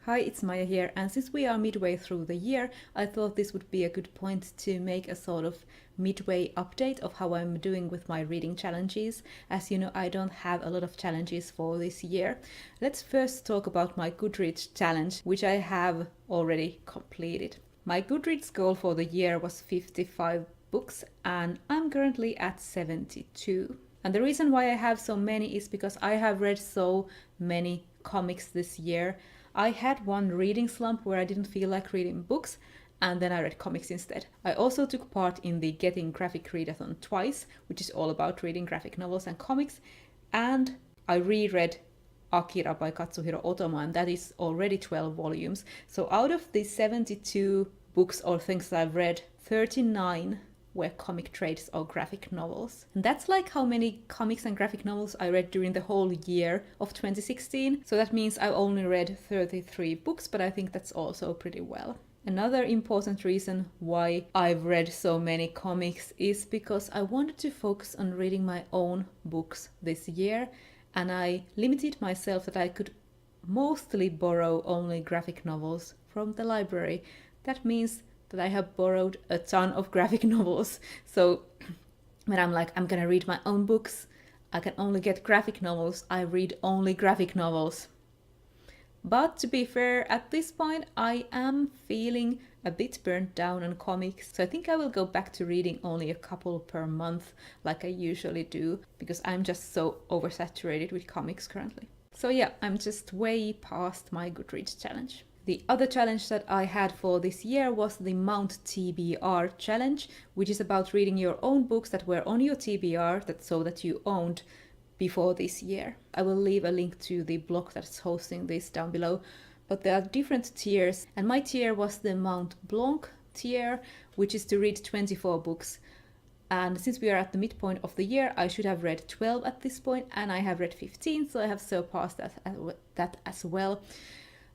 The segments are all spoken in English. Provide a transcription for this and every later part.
Hi, it's Maija here, and since we are midway through the year, I thought this would be a good point to make a sort of midway update of how I'm doing with my reading challenges. As you know, I don't have a lot of challenges for this year. Let's first talk about my Goodreads challenge, which I have already completed. My Goodreads goal for the year was 55 books, and I'm currently at 72. And the reason why I have so many is because I have read so many comics this year. I had one reading slump where I didn't feel like reading books, and then I read comics instead. I also took part in the Getting Graphic Readathon twice, which is all about reading graphic novels and comics, and I reread Akira by Katsuhiro Otomo, and that is already 12 volumes. So out of the 72 books or things that I've read, 39 were comic trades or graphic novels. And that's like how many comics and graphic novels I read during the whole year of 2016. So that means I've only read 33 books, but I think that's also pretty well. Another important reason why I've read so many comics is because I wanted to focus on reading my own books this year, and I limited myself that I could mostly borrow only graphic novels from the library. That means that I have borrowed a ton of graphic novels. So when I'm like, I'm gonna read my own books, I can only get graphic novels, I read only graphic novels. But to be fair, at this point, I am feeling a bit burnt down on comics. So I think I will go back to reading only a couple per month like I usually do, because I'm just so oversaturated with comics currently. So yeah, I'm just way past my Goodreads challenge. The other challenge that I had for this year was the Mount TBR challenge, which is about reading your own books that were on your TBR so that you owned before this year. I will leave a link to the blog that's hosting this down below, but there are different tiers, and my tier was the Mount Blanc tier, which is to read 24 books. And since we are at the midpoint of the year, I should have read 12 at this point, and I have read 15, so I have surpassed that as well.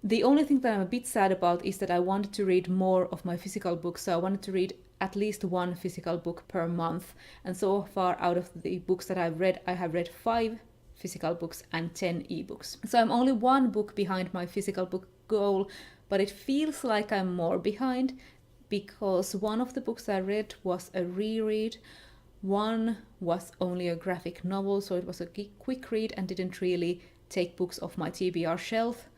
The only thing that I'm a bit sad about is that I wanted to read more of my physical books, so I wanted to read at least one physical book per month. And so far, out of the books that I've read, I have read 5 physical books and 10 ebooks. So I'm only one book behind my physical book goal, but it feels like I'm more behind because one of the books I read was a reread. One was only a graphic novel, so it was a quick read and didn't really take books off my TBR shelf.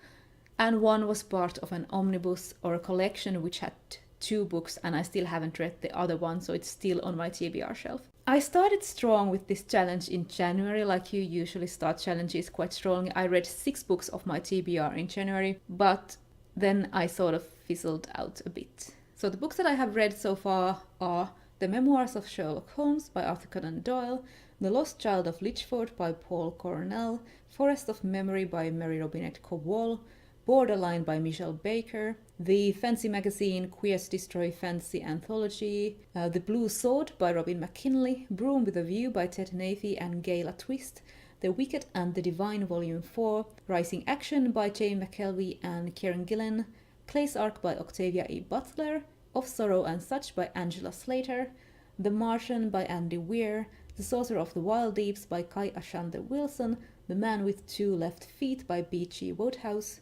And one was part of an omnibus or a collection which had 2 books, and I still haven't read the other one, so it's still on my TBR shelf. I started strong with this challenge in January, like you usually start challenges quite strongly. I read 6 books of my TBR in January, but then I sort of fizzled out a bit. So the books that I have read so far are The Memoirs of Sherlock Holmes by Arthur Conan Doyle, The Lost Child of Litchford by Paul Cornell, Forest of Memory by Mary Robinette Kowal, Borderline by Michelle Baker, the fancy magazine Queers Destroy Fancy Anthology, The Blue Sword by Robin McKinley, Broom with a View by Ted Navy and Gayla Twist, The Wicked and the Divine Volume 4, Rising Action by Jay McKelvey and Kieran Gillen, Clay's Ark by Octavia E. Butler, Of Sorrow and Such by Angela Slater, The Martian by Andy Weir, The Sorcerer of the Wild Deeps by Kai Ashante Wilson, The Man with Two Left Feet by B.G. Wodehouse,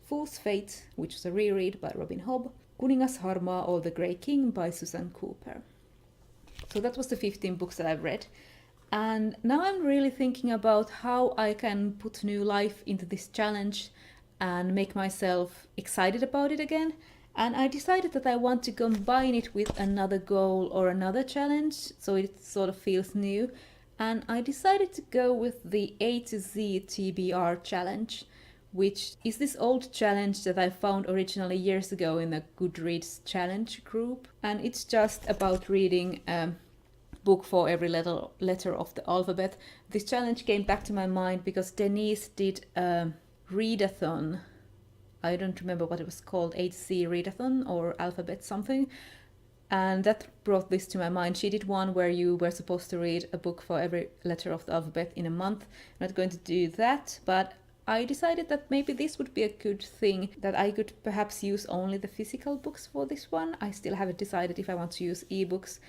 Fool's Fate, which was a reread by Robin Hobb, Kuningas Harmaa or the Grey King by Susan Cooper. So that was the 15 books that I've read. And now I'm really thinking about how I can put new life into this challenge and make myself excited about it again. And I decided that I want to combine it with another goal or another challenge, so it sort of feels new. And I decided to go with the A to Z TBR challenge, which is this old challenge that I found originally years ago in the Goodreads challenge group. And it's just about reading a book for every letter of the alphabet. This challenge came back to my mind because Denise did a readathon. I don't remember what it was called, HC readathon or alphabet something. And that brought this to my mind. She did one where you were supposed to read a book for every letter of the alphabet in a month. I'm not going to do that, but I decided that maybe this would be a good thing, that I could perhaps use only the physical books for this one. I still haven't decided if I want to use ebooks,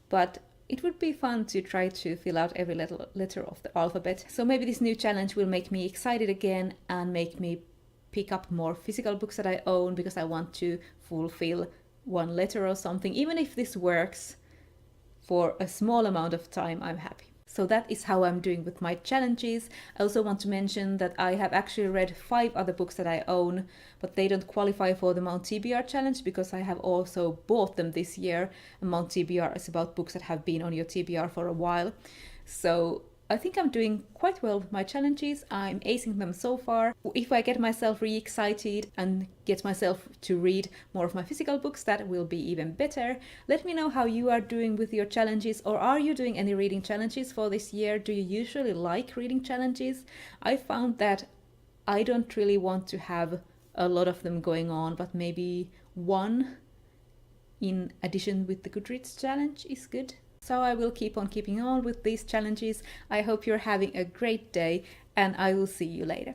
but it would be fun to try to fill out every letter of the alphabet. So maybe this new challenge will make me excited again and make me pick up more physical books that I own because I want to fulfill one letter or something. Even if this works for a small amount of time, I'm happy. So that is how I'm doing with my challenges. I also want to mention that I have actually read 5 other books that I own, but they don't qualify for the Mount TBR challenge because I have also bought them this year. And Mount TBR is about books that have been on your TBR for a while. So I think I'm doing quite well with my challenges. I'm acing them so far. If I get myself re-excited and get myself to read more of my physical books, that will be even better. Let me know how you are doing with your challenges, or are you doing any reading challenges for this year? Do you usually like reading challenges? I found that I don't really want to have a lot of them going on, but maybe one in addition with the Goodreads challenge is good. So I will keep on keeping on with these challenges. I hope you're having a great day, and I will see you later.